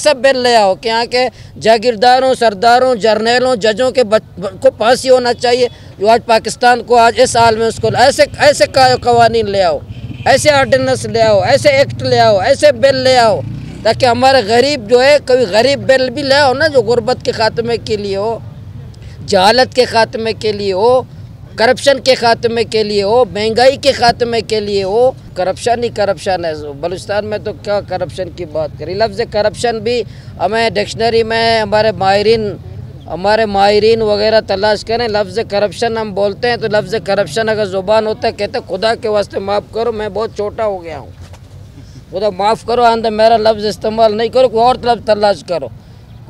ऐसा बिल ले आओ कि यहाँ के जागीरदारों, सरदारों, जर्नलों, जजों के को फांसी होना चाहिए, जो आज पाकिस्तान को आज इस हाल में उसको ऐसे कवानीन ले आओ, ऐसे आर्डिनेंस ले आओ, ऐसे एक्ट ले आओ, ऐसे बिल ले आओ, ताकि हमारे गरीब जो है, कभी गरीब बिल भी ले आओ ना, जो गुर्बत के ख़ात्मे के लिए हो, जहालत के ख़ात्मे के लिए हो, करप्शन के ख़ात्मे के लिए हो, महंगाई के ख़ात्मे के लिए हो। करप्शन ही करप्शन है। बलूचिस्तान में तो क्या करप्शन की बात करी। लफ्ज़ करप्शन भी हमें डिक्शनरी में हमारे माहिरीन वगैरह तलाश करें। लफ्ज़ करप्शन हम बोलते हैं तो लफ्ज़ करप्शन अगर ज़ुबान होता है, कहते खुदा के वास्ते माफ़ करो, मैं बहुत छोटा हो गया हूँ, खुदा माफ़ करो, आंदा मेरा लफ्ज़ इस्तेमाल नहीं करो, कोई और लफ्ज़ तलाश करो।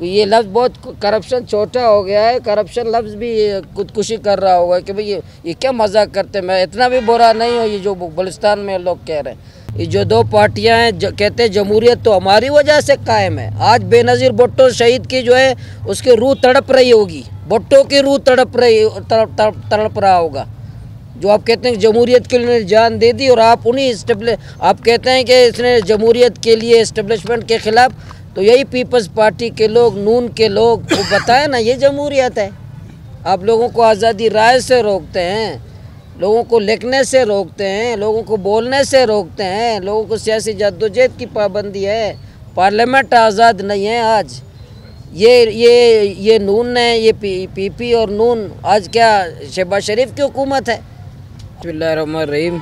ये लफ्ज़ बहुत करप्शन छोटा हो गया है। करप्शन लफ्ज़ भी खुदकुशी कर रहा होगा कि भाई ये क्या मजाक करते हैं। मैं इतना भी बुरा नहीं हूँ, ये जो बलूचिस्तान में लोग कह रहे हैं, ये जो दो पार्टियां हैं जो कहते हैं जमहूरियत तो हमारी वजह से कायम है। आज बेनज़ीर भुट्टो शहीद की जो है उसकी रूह तड़प रही होगी, भुट्टो की रूह तड़प रहा होगा, जो आप कहते हैं जमहूरियत के लिए जान दे दी, और आप आप कहते हैं कि इसने जमहूरियत के लिए इस्टेब्लिशमेंट के ख़िलाफ़। तो यही पीपल्स पार्टी के लोग, नून के लोग वो बताए ना, ये जमहूरियत है। आप लोगों को आज़ादी राय से रोकते हैं, लोगों को लिखने से रोकते हैं, लोगों को बोलने से रोकते हैं, लोगों को सियासी जद्दोजहद की पाबंदी है, पार्लियामेंट आज़ाद नहीं है। आज ये नून ने, ये पीपी और नून आज क्या शहबाज शरीफ की हुकूमत है। बिस्मिल्लाहिर्रहमानिर्रहीम।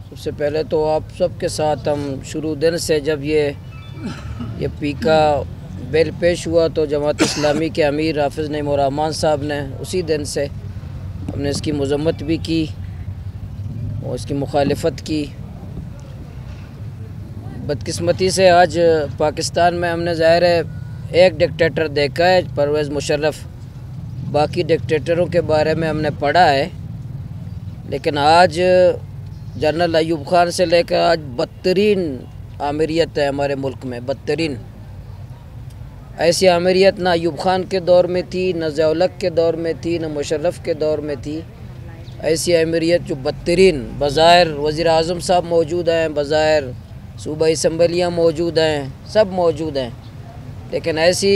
सबसे पहले तो आप सबके साथ हम शुरू दिन से जब ये पीका बिल पेश हुआ तो जमात इस्लामी के अमीर हाफिज़ नईम उर रहमान साहब ने उसी दिन से हमने इसकी मज़म्मत भी की और इसकी मुखालिफत की। बदकिस्मती से आज पाकिस्तान में हमने ज़ाहिर है एक डिक्टेटर देखा है, परवेज़ मुशर्रफ, बाकी डिक्टेटरों के बारे में हमने पढ़ा है, लेकिन आज जनरल अयूब खान से लेकर आज बदतरीन आमिरियत है हमारे मुल्क में, बदतरीन। ऐसी आमिरियत ना अयूब खान के दौर में थी, न ज़िया-उल-हक के दौर में थी, न मुशर्रफ के दौर में थी। ऐसी आमिरियत जो बदतरीन, बज़ाहिर वज़ीर आज़म साहब मौजूद हैं, बज़ाहिर सूबाई असम्बलियाँ मौजूद हैं, सब मौजूद हैं, लेकिन ऐसी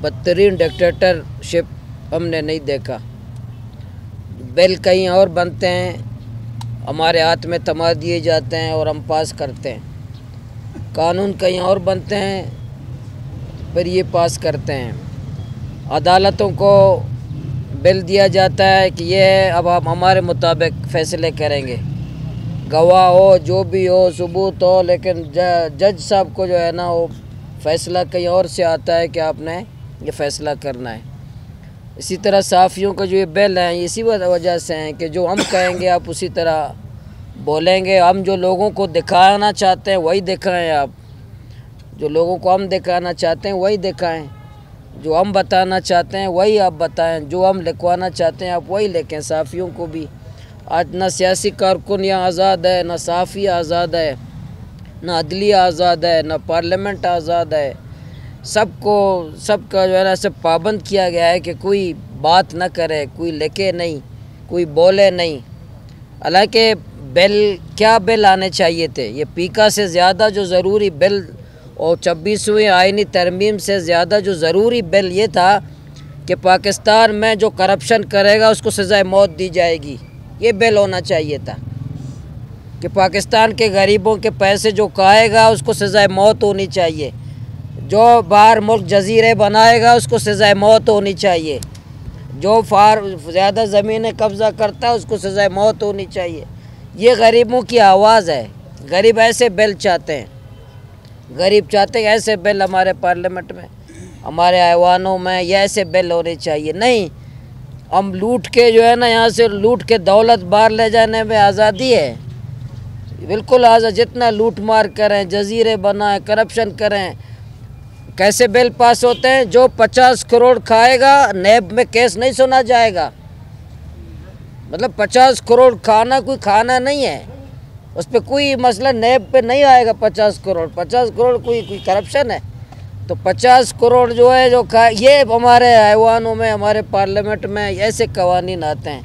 बदतरीन डिक्टेटरशिप हमने नहीं देखा। बिल कहीं और बनते हैं, हमारे हाथ में थमा दिए जाते हैं और हम पास करते हैं। कानून कहीं और बनते हैं, फिर ये पास करते हैं। अदालतों को बिल दिया जाता है कि ये अब आप हमारे मुताबिक फ़ैसले करेंगे, गवाह हो, जो भी हो, सबूत हो, लेकिन जज साहब को जो है ना वो फ़ैसला कहीं और से आता है कि आपने ये फ़ैसला करना है। इसी तरह साफ़ियों का जो ये बिल हैं, इसी वजह से हैं कि जो हम कहेंगे आप उसी तरह बोलेंगे। हम जो लोगों को दिखाना चाहते हैं वही दिखाएं, आप जो लोगों को हम दिखाना चाहते हैं वही दिखाएं, जो हम बताना चाहते हैं वही आप बताएं, जो हम लिखवाना चाहते हैं आप वही लिखें। साफ़ियों को भी आज ना सियासी कारकुन यहाँ आज़ाद है, ना साफ़ी आज़ाद है, ना अदलिया आज़ाद है, ना पार्लियामेंट आज़ाद है। सबका जो है ना सब पाबंद किया गया है कि कोई बात ना करे, कोई लिखे नहीं, कोई बोले नहीं। हालांकि क्या बिल आने चाहिए थे, ये पीका से ज़्यादा जो ज़रूरी बिल और 26वीं आईनी तरमीम से ज़्यादा जो ज़रूरी बिल ये था कि पाकिस्तान में जो करप्शन करेगा उसको सज़ाए मौत दी जाएगी। ये बिल होना चाहिए था कि पाकिस्तान के गरीबों के पैसे जो खाएगा उसको सज़ाए मौत होनी चाहिए, जो बाहर मुल्क जजीरे बनाएगा उसको सज़ाए मौत होनी चाहिए, जो ज़्यादा ज़मीनें कब्ज़ा करता है उसको सज़ाए मौत होनी चाहिए। ये गरीबों की आवाज़ है। गरीब ऐसे बिल चाहते हैं, गरीब चाहते हैं ऐसे बिल हमारे पार्लियामेंट में, हमारे ऐवानों में ये ऐसे बिल होने चाहिए। नहीं, हम लूट के जो है ना यहाँ से लूट के दौलत बाहर ले जाने में आज़ादी है, बिल्कुल आज़ाद। जितना लूट मार करें, जजीरे बनाएं, करप्शन करें। कैसे बिल पास होते हैं? जो 50 करोड़ खाएगा नैब में केस नहीं सुना जाएगा। मतलब 50 करोड़ खाना कोई खाना नहीं है, उस पर कोई मसला नैब पे नहीं आएगा। 50 करोड़ कोई करप्शन है? तो 50 करोड़ जो है जो ये हमारे ऐवानों में, हमारे पार्लियामेंट में ऐसे कवानीन आते हैं।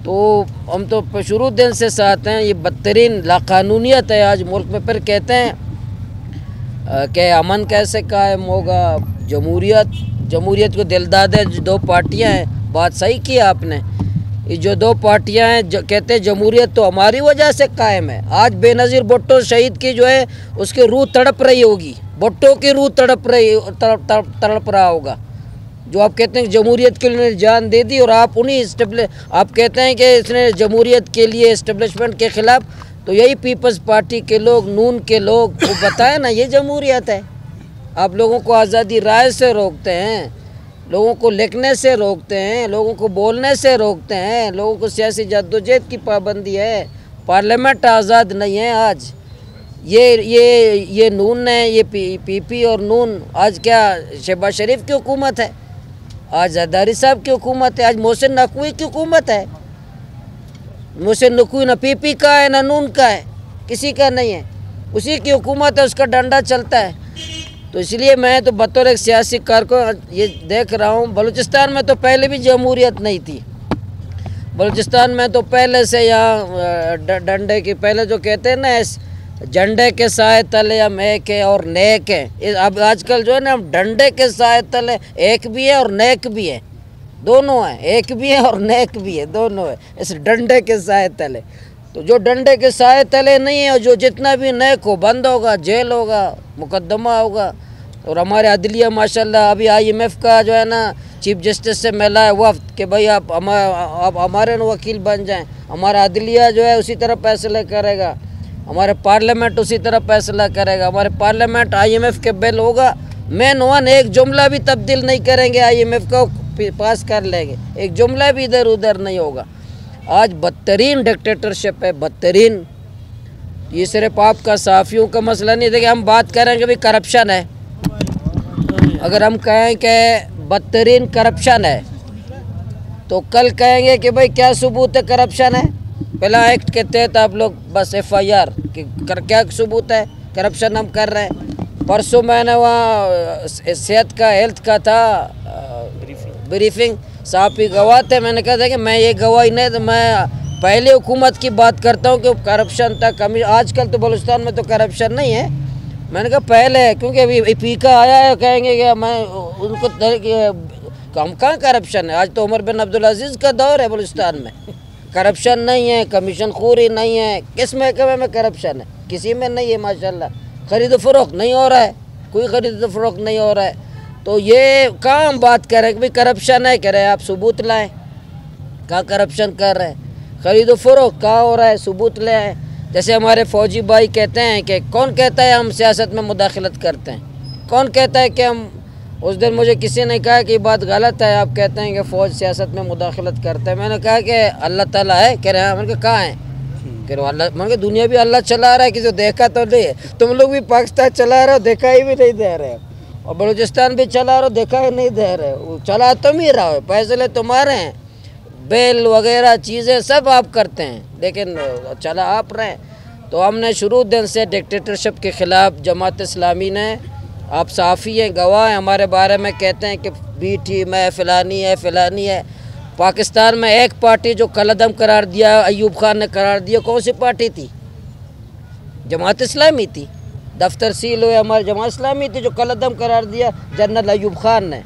तो हम तो शुरू दिन से साथ हैं। ये बदतरीन लाकानूनियत है आज मुल्क में। फिर कहते हैं कि अमन कैसे कायम होगा, जमहूरियत को दिलदादे दो पार्टियां हैं। बात सही की आपने, ये जो दो पार्टियां हैं जो कहते हैं जमहूरियत तो हमारी वजह से कायम है। आज बेनज़ीर भुट्टो शहीद की जो है उसकी रूह तड़प रही होगी, भुट्टो की रूह तड़प रहा होगा। जो आप कहते हैं जमहूरियत के लिए जान दे दी, और आप आप कहते हैं कि इसने जमहूरियत के लिए इस्टेब्लिशमेंट के ख़िलाफ़, तो यही पीपल्स पार्टी के लोग, नून के लोग वो बताए ना, ये जमहूरियत है। आप लोगों को आज़ादी राय से रोकते हैं, लोगों को लिखने से रोकते हैं, लोगों को बोलने से रोकते हैं, लोगों को सियासी जद्दोजहद की पाबंदी है। पार्लियामेंट आज़ाद नहीं है आज। ये नून है, ये पीपी और नून, आज क्या शहबाज शरीफ की हुकूमत है, आज जरदारी साहब की हुकूमत है, आज मोहसिन नकवी की हुकूमत है। मोहसिन नकवी ना पीपी का है ना नून का है, किसी का नहीं है, उसी की हुकूमत है, उसका डंडा चलता है। तो इसलिए मैं तो बतौर एक सियासी कारकुन ये देख रहा हूँ, बलूचिस्तान में तो पहले भी जमहूरियत नहीं थी। बलूचिस्तान में तो पहले से यहाँ डंडे की, पहले जो कहते हैं ना झंडे के साए तले हम एक है और नेक है। अब आजकल जो है ना, हम डंडे के साए तले एक भी है और नेक भी है, दोनों है, एक भी है और नेक भी है, दोनों है इस डंडे के साए तले। तो जो डंडे के साए तले नहीं है, और जो जितना भी नेक हो बंद होगा, जेल होगा, मुकदमा होगा। और हमारे अदलिया माशाल्लाह, अभी IMF का जो है ना चीफ जस्टिस से मिला है वफ्द कि भाई आप हमारे वकील बन जाएं। हमारा अदलिया जो है उसी तरह फैसले करेगा, हमारे पार्लियामेंट उसी तरह फैसला करेगा। हमारे पार्लियामेंट IMF के बिल होगा, मेन वन एक जुमला भी तब्दील नहीं करेंगे, IMF को पास कर लेंगे, एक जुमला भी इधर उधर नहीं होगा। आज बदतरीन डिक्टेटरशिप है, बदतरीन। ये सिर्फ आपका सहाफ़ियों का मसला नहीं। देखिए, हम बात करेंगे भाई करप्शन है, अगर हम कहें कि बदतरीन करप्शन है, तो कल कहेंगे कि भाई क्या सबूत है करप्शन है। पहला एक्ट के तहत आप लोग बस FIR कि क्या सबूत है करप्शन हम कर रहे हैं। परसों मैंने वहाँ सेहत का, हेल्थ का था ब्रीफिंग, साहब ही गवाह थे। मैंने कहा था कि मैं ये गवाही नहीं, तो मैं पहले हुकूमत की बात करता हूँ कि करप्शन था, कमी। आजकल तो बलूचिस्तान में तो करप्शन नहीं है, मैंने कहा पहले है, क्योंकि अभी पीका आया है, कहेंगे कि मैं उनको हम कहाँ करप्शन है। आज तो उमर बिन अब्दुल अजीज़ का दौर है, बलूचिस्तान में करप्शन नहीं है, कमीशन खोरी नहीं है। किस महकमे में करप्शन है? किसी में नहीं है माशाल्लाह। ख़रीद फ़रोख्त नहीं हो रहा है, कोई ख़रीद फ़रोख्त नहीं हो रहा है। तो ये कहाँ हम बात करें कि भाई करप्शन है, कह रहे हैं आप सबूत लाएं, कहाँ करप्शन कर रहे हैं। ख़रीद फ़रोख्त कहाँ हो रहा है, सबूत ले आए। जैसे हमारे फ़ौजी भाई कहते हैं कि कौन कहता है हम सियासत में मुदाखलत करते हैं, कौन कहता है कि हम, उस दिन मुझे किसी ने कहा कि ये बात गलत है, आप कहते हैं कि फ़ौज सियासत में मुदाखलत करते हैं। मैंने कहा कि अल्लाह ताला है, कह रहे हैं, मैंने कहा कहाँ है, कह रहे अल्लाह, मैंने कहा दुनिया भी अल्लाह चला रहा है, किसी देखा तो नहीं है। तुम लोग भी पाकिस्तान चला रहे हो, देखा ही भी नहीं दे रहे हो, और बलूचिस्तान भी चला रहे हो, देखा ही नहीं दे रहे हो। चला तुम ही रहा हो, फैसले तुम्हारे हैं, बेल वगैरह चीज़ें सब आप करते हैं, लेकिन चला आप रहे हैं। तो हमने शुरू दिन से डिक्टेटरशिप के ख़िलाफ़ जमात इस्लामी ने, आप साफ़ी हैं, गवाह हैं, हमारे बारे में कहते हैं कि बी टीम है, फ़लानी है, फ़लानी है। पाकिस्तान में एक पार्टी जो कलअदम करार दिया, अयूब खान ने करार दिया, कौन सी पार्टी थी? जमात इस्लामी थी। दफ्तर सील हुए, हमारी जमात इस्लामी थी जो कलअदम करार दिया जनरल अयूब खान ने।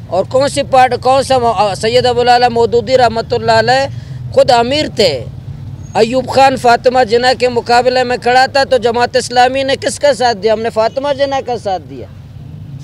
और कौन सी पार्टी, कौन सा, सैयद अबुल आला मौदूदी रहमतुल्लाह अलैह खुद अमीर थे। अयूब खान फातिमा जिन्ना के मुकाबले में खड़ा था, तो जमात इस्लामी ने किसका साथ दिया? हमने फातिमा जिन्ना का साथ दिया,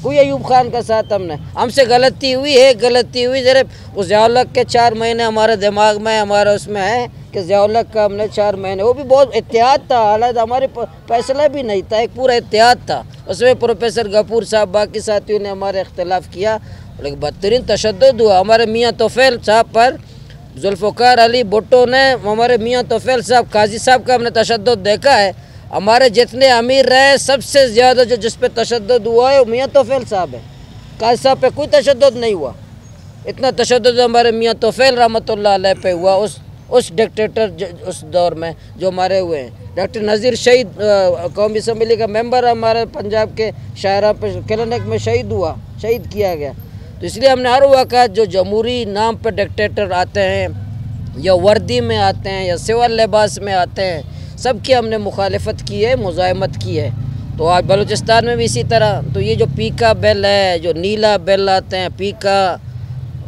कोई अयूब खान का साथ हमने। हमसे गलती हुई है, गलती हुई सिर्फ उस ज़ियाउल-हक़ के 4 महीने हमारे दिमाग में, हमारे उसमें है कि ज़ियाउल-हक़ का हमने 4 महीने, वो भी बहुत एहतियात था, हालांकि हमारे फैसला भी नहीं था, एक पूरा एहतियात था। उसमें प्रोफेसर गफूर साहब, बाकी साथियों ने हमारे इख्तलाफ किया, लेकिन बदतरीन तशद्दुद हुआ हमारे मियाँ तोफ़ैल साहब पर। जुल्फ़िकार अली भुट्टो ने, हमारे मियाँ तोफ़ैल साहब, काजी साहब का हमने तशद्दुद देखा है। हमारे जितने अमीर रहे, सबसे ज़्यादा जो जिस पे तशद्दुद हुआ है वो मियाँ तोफ़ैल साहब है। काजी साहब पे कोई तशद्दुद नहीं हुआ। इतना तशद्दुद हमारे मियाँ तोफ़ैल रहमतुल्लाह अलैह पे हुआ उस डिक्टेटर उस दौर में जो हमारे हुए हैं। डॉक्टर नज़ीर शहीद कौमी असम्बली का मेंबर हमारे पंजाब के शाहरा पे क्लिनिक में शहीद किया गया। तो इसलिए हमने हर वक़्त जो जमहूरी नाम पर डिक्टेटर आते हैं, या वर्दी में आते हैं, या सिविल लिबास में आते हैं, सब की हमने मुखालिफत की है, मुज़ाहमत की है। तो आज बलूचिस्तान में भी इसी तरह। तो ये जो पीका बिल है, जो नीला बिल आते हैं पीका,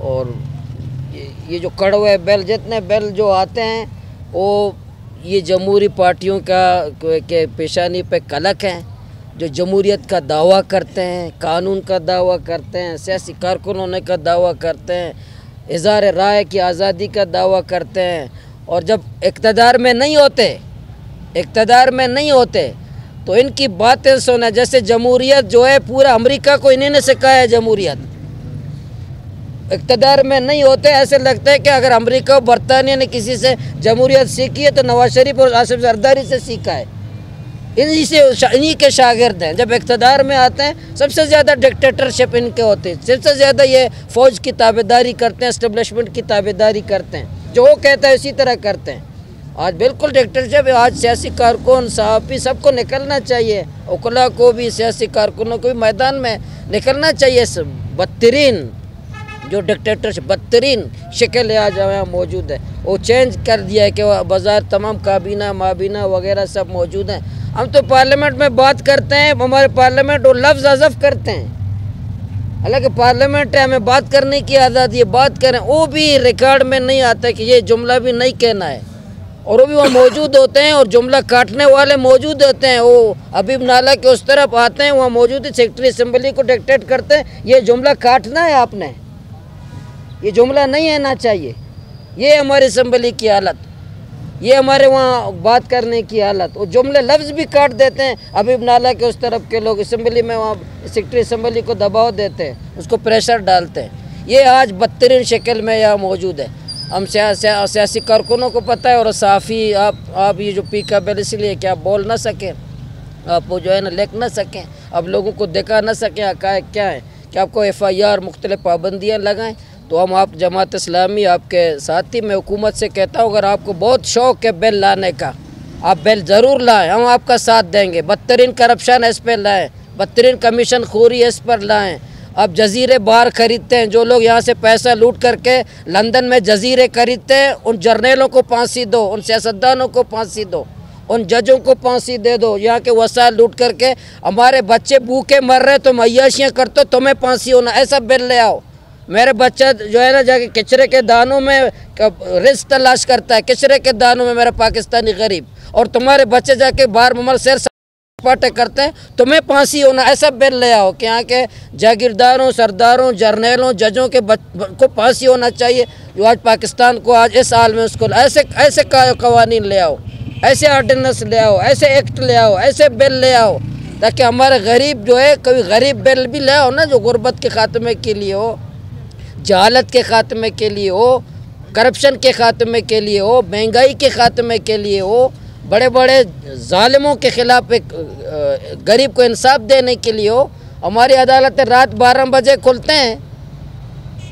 और ये जो कड़वे बिल, जितने बिल जो आते हैं वो ये जमहूरी पार्टियों के पेशानी पे कलक हैं, जो जमहूरियत का दावा करते हैं, कानून का दावा करते हैं, सियासी कारकुन होने का दावा करते हैं, इज़हार राय की आज़ादी का दावा करते हैं, और जब इक़्तिदार में नहीं होते तो इनकी बातें सुना। जैसे जमहूरियत जो है, पूरा अमेरिका को इन्हीं ने सिखाया है जमहूरियत। इक़्तिदार में नहीं होते, ऐसे लगता है कि अगर अमेरिका और बरतानिया ने किसी से जमहूरियत सीखी है तो नवाज शरीफ और आसिफ जरदारी से सीखा है। इन्हीं के शागिर्द हैं। जब इक़्तिदार में आते हैं सबसे ज़्यादा डिक्टेटरशिप इनके होते हैं, सबसे ज़्यादा ये फ़ौज की ताबेदारी करते हैं, एस्टेब्लिशमेंट की ताबेदारी करते हैं, जो वो कहता है उसी तरह करते हैं। आज बिल्कुल डिक्टेटरशिप। आज सियासी कारकुन, सहाफ़ी, सबको निकलना चाहिए, उकला को भी, सियासी कारकुनों को भी मैदान में निकलना चाहिए। बदतरीन जो डिक्टेटरशिप, बदतरीन शक्ल आज यहाँ मौजूद है, वो चेंज कर दिया है कि बाज़ार तमाम काबीना माबीना वगैरह सब मौजूद हैं। हम तो पार्लियामेंट में बात करते हैं, हमारे पार्लियामेंट वो लफ्ज़ हज़फ करते हैं। हालांकि पार्लियामेंट है, हमें बात करने की आज़ादी है, बात करें, वो भी रिकॉर्ड में नहीं आता कि ये जुमला भी नहीं कहना है, और वो भी वहाँ मौजूद होते हैं, और जुमला काटने वाले मौजूद होते हैं। वो हबीब नाला के उस तरफ आते हैं, वहाँ मौजूद सेक्रेटरी असम्बली को डिक्टेट करते हैं, ये जुमला काटना है आपने, ये जुमला नहीं आना चाहिए। ये हमारी असम्बली की हालत, ये हमारे वहाँ बात करने की हालत। वो जुमले लफ्ज़ भी काट देते हैं। हबीब नाला के उस तरफ के लोग असम्बली में वहाँ सेक्रेटरी असम्बली को दबाव देते हैं, उसको प्रेशर डालते हैं। ये आज बदतरीन शक्ल में यहाँ मौजूद है। हम सियासी कारकुनों को पता है, और सहाफ़ी आप ये जो पीका बिल इसलिए कि आप बोल ना सकें, आप वो जो है ना लिख ना सकें, आप लोगों को दिखा ना सकें हक़ाइक़ क्या है, कि आपको FIR मुख्तलिफ़ पाबंदियाँ लगाएं। तो हम आप जमात इस्लामी आपके साथ ही, मैं हुकूमत से कहता हूँ, अगर आपको बहुत शौक़ है बिल लाने का, आप बिल ज़रूर लाएँ, हम आपका साथ देंगे। बदतरीन करप्शन इस पर लाएँ, बदतरीन कमीशन खोरी इस पर लाएँ। अब जजीरे बाहर ख़रीदते हैं, जो लोग यहाँ से पैसा लूट करके लंदन में जजीरे खरीदते हैं, उन जर्नेलों को फांसी दो, उन सियासतदानों को फांसी दो, उन जजों को फांसी दे दो। यहाँ के वसाइल लूट करके हमारे बच्चे भूखे मर रहे, तुम अय्याशियाँ करते हो, तुम्हें फांसी होना, ऐसा बिल ले आओ। मेरे बच्चा जो है ना जाके कचरे के दानों में रिस्क तलाश करता है, कचरे के दानों में मेरा पाकिस्तानी गरीब, और तुम्हारे बच्चे जाके बाहर मुमर सैर सपाटे करते हैं, तुम्हें फांसी होना, ऐसा बिल ले आओ कि यहाँ के जागीरदारों, सरदारों, जर्नेलों, जजों के को फांसी होना चाहिए। जो आज पाकिस्तान को आज इस हाल में, उसको ऐसे कवानीन ले आओ, ऐसे आर्डिनेंस ले आओ, ऐसे एक्ट ले आओ, ऐसे बिल ले आओ, ताकि हमारे गरीब जो है, कभी गरीब बिल भी ले आओ ना, जो गुर्बत के ख़ात्मे के लिए हो, जहालत के ख़ात्मे के लिए हो, करप्शन के ख़ात्मे के लिए हो, महंगाई के ख़ात्मे के लिए हो, बड़े बड़े ज़ालिमों के ख़िलाफ़ एक गरीब को इंसाफ देने के लिए हो। हमारी अदालतें रात 12 बजे खुलते हैं।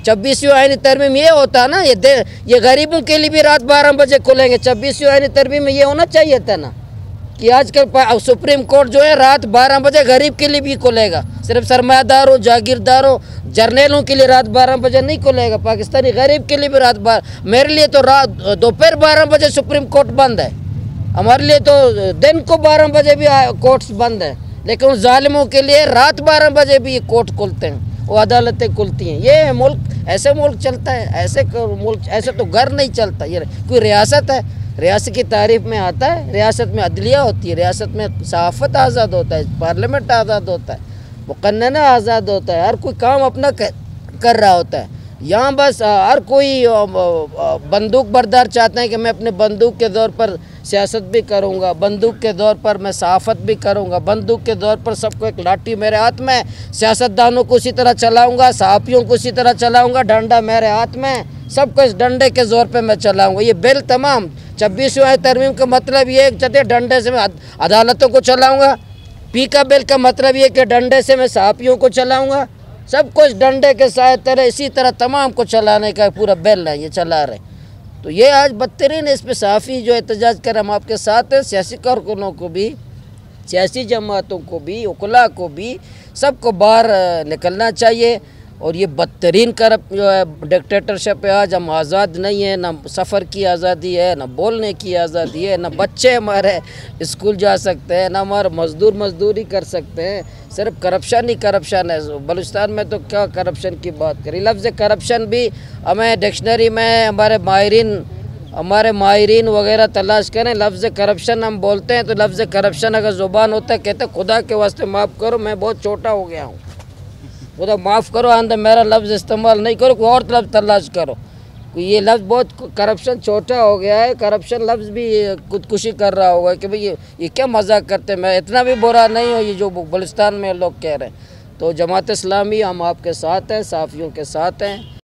26वीं आईनी तरमीम ये होता ना, ये गरीबों के लिए भी रात 12 बजे खुलेंगे। 26वीं आईनी तरमीम में ये होना चाहिए था ना कि आजकल सुप्रीम कोर्ट जो है रात 12 बजे गरीब के लिए भी खुलेगा, सिर्फ सरमायादारों, जागीरदारों, जर्नेलों के लिए रात 12 बजे नहीं खुलेगा, पाकिस्तानी गरीब के लिए भी रात 12। मेरे लिए तो रात दोपहर 12 बजे सुप्रीम कोर्ट बंद है, हमारे लिए तो दिन को 12 बजे भी कोर्ट्स बंद है, लेकिन उन जालिमों के लिए रात 12 बजे भी कोर्ट खुलते हैं, वो अदालतें खुलती हैं। ये मुल्क, ऐसे मुल्क चलता है, ऐसे मुल्क, ऐसे तो घर नहीं चलता। ये कोई रियासत है, रियासत की तारीफ में आता है, रियासत में अदलिया होती है, रियासत में सहाफ़त आज़ाद होता है, पार्लियामेंट आज़ाद होता है, मुक़न्नना आज़ाद होता है, हर कोई काम अपना कर रहा होता है। यहाँ बस हर कोई बंदूक बरदार चाहते हैं कि मैं अपने बंदूक के दौर पर सियासत भी करूँगा, बंदूक के दौर पर मैं सहाफ़त भी करूँगा, बंदूक के दौर पर सबको एक लाठी मेरे हाथ में, सियासतदानों को उसी तरह चलाऊँगा, सहाफ़ियों को उसी तरह चलाऊँगा, डंडा मेरे हाथ में, सबको इस डंडे के ज़ोर पे मैं चलाऊँगा। ये बिल तमाम 26वीं तरमीम का मतलब ये चलते डंडे से मैं अदालतों को चलाऊँगा। पीका बिल का मतलब ये कि डंडे से मैं सहाफ़ियों को चलाऊँगा, सब कुछ डंडे के साथ तरह इसी तरह तमाम को चलाने का पूरा बिल है, ये चला रहे। तो ये आज बदतरीन, इस पर सहाफ़ी जो एहतजाज कर, हम आपके साथ हैं। सियासी कारकुनों को भी, सियासी जमातों को भी, उकला को भी, सबको बाहर निकलना चाहिए और ये बदतरीन करप्ट जो है डिक्टेटरशिप है। आज हम आज़ाद नहीं है, ना सफ़र की आज़ादी है, ना बोलने की आज़ादी है, ना बच्चे हमारे स्कूल जा सकते हैं, ना हमारे मज़दूर मजदूरी कर सकते हैं। सिर्फ करप्शन ही करप्शन है। बलूचिस्तान में तो क्या करप्शन की बात करें। लफ्ज़ करप्शन भी हमें डिक्शनरी में हमारे माहिरीन वगैरह तलाश करें। लफ्ज़ करप्शन हम बोलते हैं तो लफ्ज़ करप्शन अगर ज़ुबान होता है कहते खुदा के वास्ते माफ़ करो, मैं बहुत छोटा हो गया हूँ, खुदा माफ़ करो, आंदे मेरा लफ्ज़ इस्तेमाल नहीं करो, कोई और लफ्ज़ तलाश करो। ये लफ्ज़ बहुत करप्शन छोटा हो गया है। करप्शन लफ्ज़ भी खुदकुशी कर रहा होगा कि भाई ये क्या मजाक करते हैं। मैं इतना भी बुरा नहीं हूँ ये जो बलूचिस्तान में लोग कह रहे हैं। तो जमात इस्लामी हम आपके साथ हैं, साफ़ियों के साथ हैं।